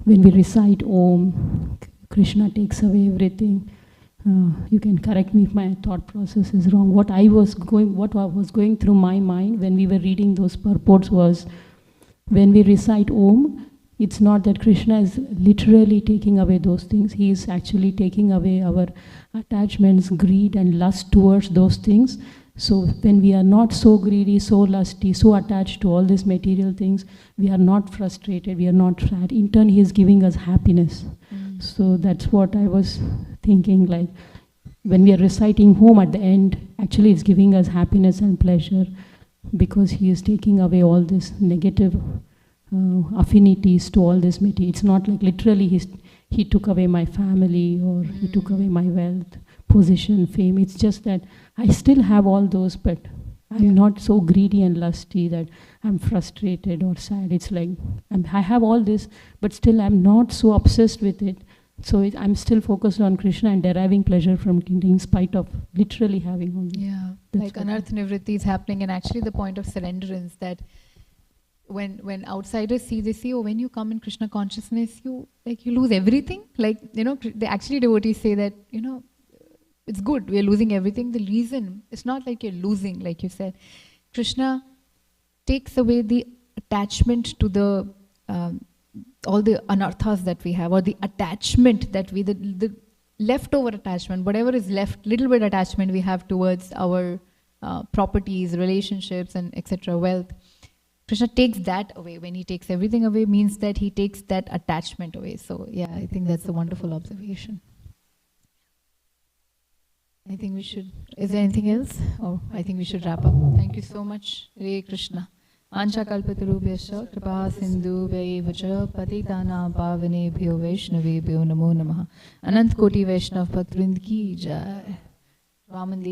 when we recite Om, Krishna takes away everything. You can correct me if my thought process is wrong. What was going through my mind when we were reading those purports was, when we recite Om, it's not that Krishna is literally taking away those things. He is actually taking away our attachments, greed and lust towards those things. So when we are not so greedy, so lusty, so attached to all these material things, we are not frustrated, we are not sad. In turn, He is giving us happiness. So that's what I was thinking, like, when we are reciting Om at the end, actually it's giving us happiness and pleasure, because He is taking away all this negative affinities to all this material. It's not like literally He took away my family, or He took away my wealth, position, fame. It's just that I still have all those, but I'm not so greedy and lusty that I'm frustrated or sad. It's like I have all this, but still I'm not so obsessed with it. So I'm still focused on Krishna and deriving pleasure from it in spite of literally having all this. Yeah, like anartha nivritti is happening, and actually the point of surrenderance, that when outsiders see, they see, oh, when you come in Krishna consciousness, you lose everything. Like, they actually, devotees say that, it's good, we're losing everything. The reason, it's not like you're losing, like you said. Krishna takes away the attachment to the all the anarthas that we have, or the attachment that the leftover attachment, whatever is left, little bit attachment we have towards our properties, relationships, and etc., wealth. Krishna takes that away. When He takes everything away, means that He takes that attachment away. So yeah, I think that's a wonderful observation. I think we should. Is there anything else? Oh, I think we should wrap up. Thank you so much. Hare Krishna. Ancha kalpatarubhyascha kripa sindhu vacha patitana pavanebhyo vaishnavebhyo namo namaha. Anant koti vaishnav patrind ki jai. Raman